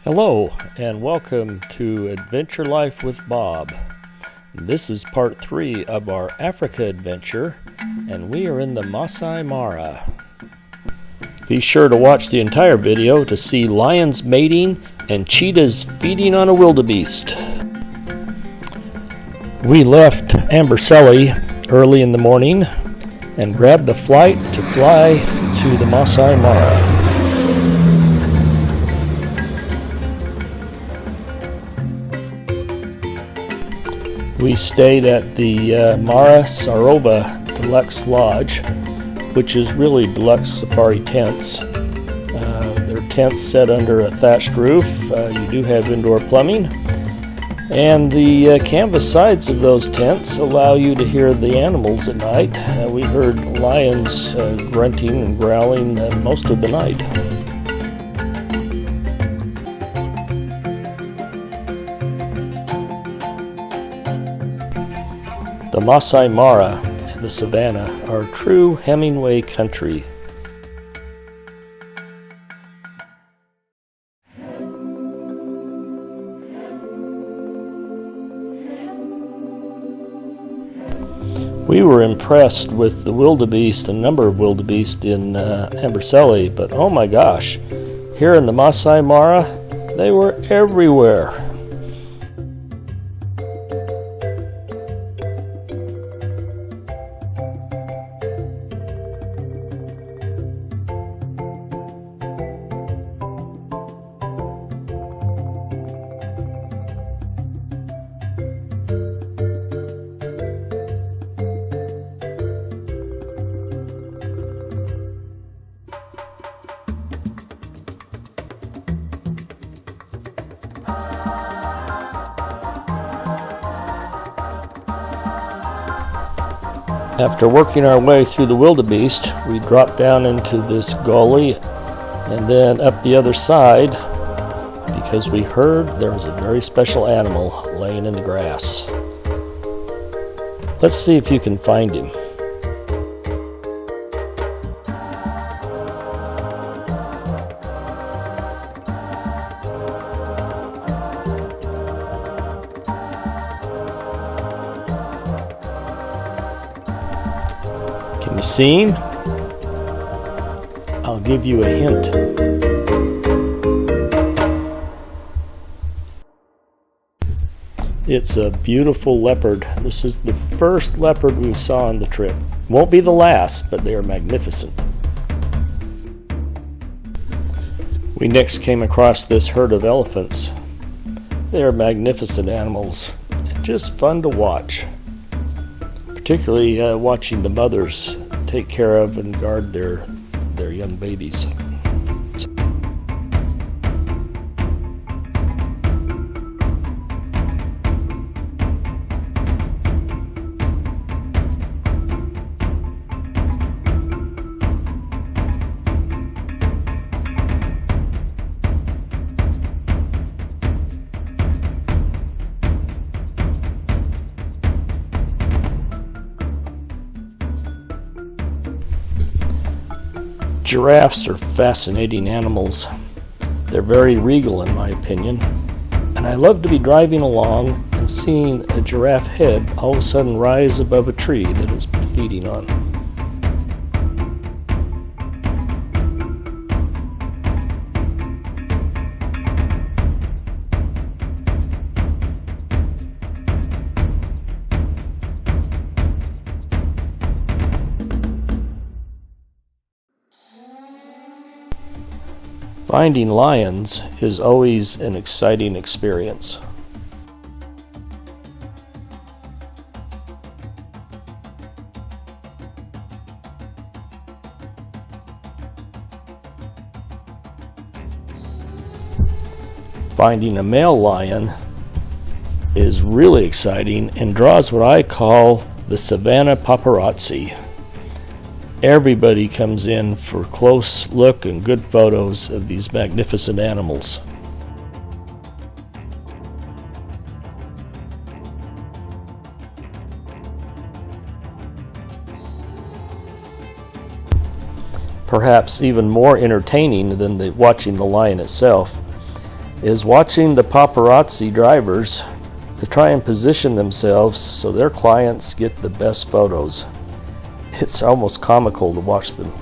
Hello and welcome to Adventure Life with Bob. This is part 3 of our Africa adventure, and we are in the Masai Mara. Be sure to watch the entire video to see lions mating and cheetahs feeding on a wildebeest. We left Amberseli early in the morning and grabbed a flight to fly to the Masai Mara. We stayed at the Mara Saroba Deluxe Lodge, which is really deluxe safari tents. They're tents set under a thatched roof. You do have indoor plumbing. And the canvas sides of those tents allow you to hear the animals at night. We heard lions grunting and growling most of the night. The Masai Mara and the savannah are true Hemingway country. We were impressed with the wildebeest, a number of wildebeest in Amberseli, but oh my gosh, here in the Masai Mara, they were everywhere. After working our way through the wildebeest, we dropped down into this gully and then up the other side because we heard there was a very special animal laying in the grass. Let's see if you can find him. Can you see him? I'll give you a hint. It's a beautiful leopard. This is the first leopard we saw on the trip. Won't be the last, but they are magnificent. We next came across this herd of elephants. They are magnificent animals and just fun to watch. Particularly watching the mothers take care of and guard their young babies. Giraffes are fascinating animals. They're very regal in my opinion, and I love to be driving along and seeing a giraffe head all of a sudden rise above a tree that it's feeding on. Finding lions is always an exciting experience. Finding a male lion is really exciting and draws what I call the savannah paparazzi. Everybody comes in for a close look and good photos of these magnificent animals. Perhaps even more entertaining than watching the lion itself is watching the paparazzi drivers to try and position themselves so their clients get the best photos. It's almost comical to watch them.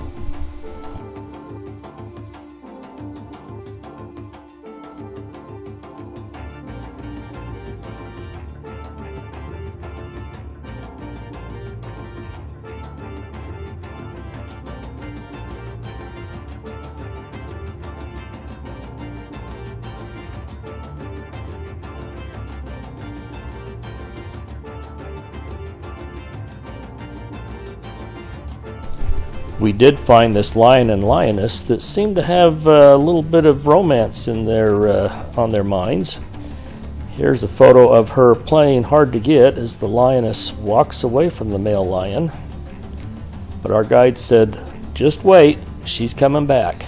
We did find this lion and lioness that seemed to have a little bit of romance in on their minds. Here's a photo of her playing hard to get as the lioness walks away from the male lion. But our guide said, "Just wait, she's coming back."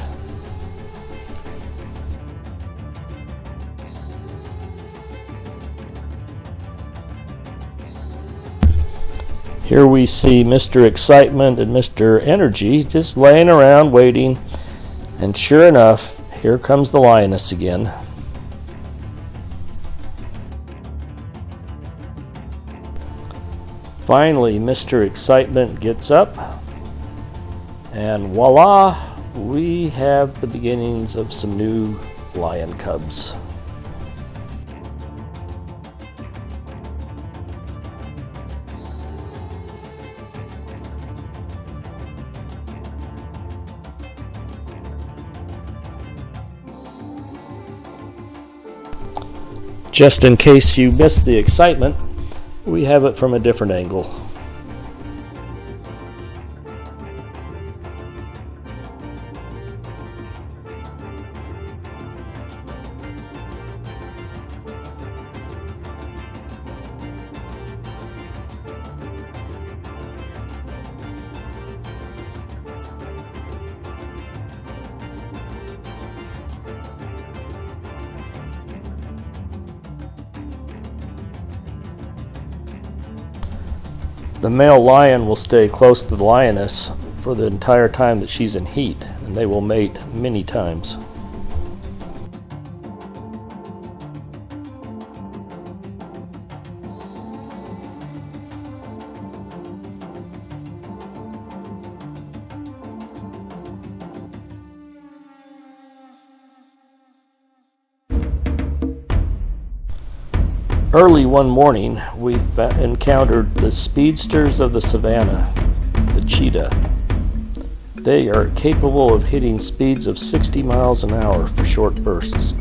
Here we see Mr. Excitement and Mr. Energy just laying around waiting, and sure enough, here comes the lioness again. Finally, Mr. Excitement gets up, and voila, we have the beginnings of some new lion cubs. Just in case you missed the excitement, we have it from a different angle. The male lion will stay close to the lioness for the entire time that she's in heat, and they will mate many times. Early one morning, we encountered the speedsters of the savannah, the cheetah. They are capable of hitting speeds of 60 miles an hour for short bursts.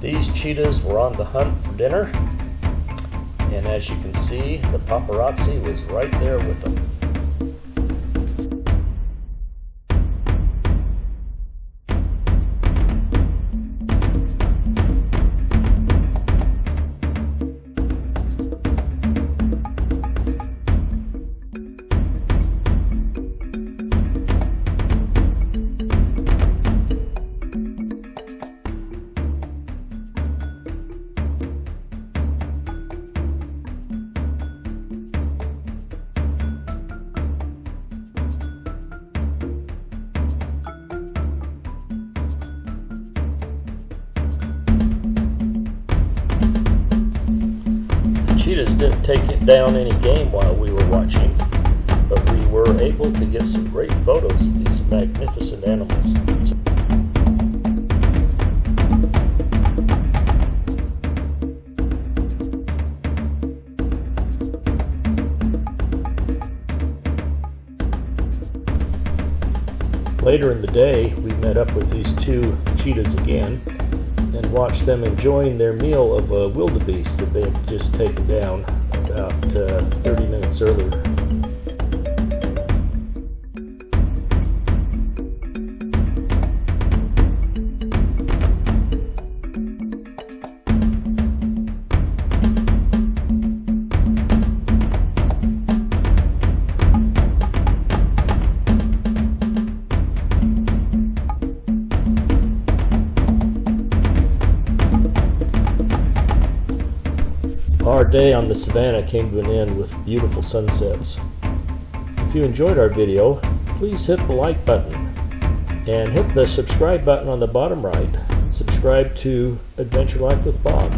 These cheetahs were on the hunt for dinner, and as you can see, the paparazzi was right there with them. Cheetahs didn't take it down any game while we were watching, but we were able to get some great photos of these magnificent animals. Later in the day, we met up with these two cheetahs again and watched them enjoying their meal of a wildebeest that they had just taken down about 30 minutes earlier. Our day on the savannah came to an end with beautiful sunsets. If you enjoyed our video, please hit the like button. And hit the subscribe button on the bottom right. Subscribe to Adventure Life with Bob.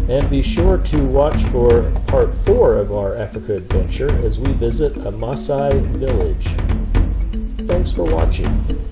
And be sure to watch for part 4 of our Africa adventure as we visit a Maasai village. Thanks for watching.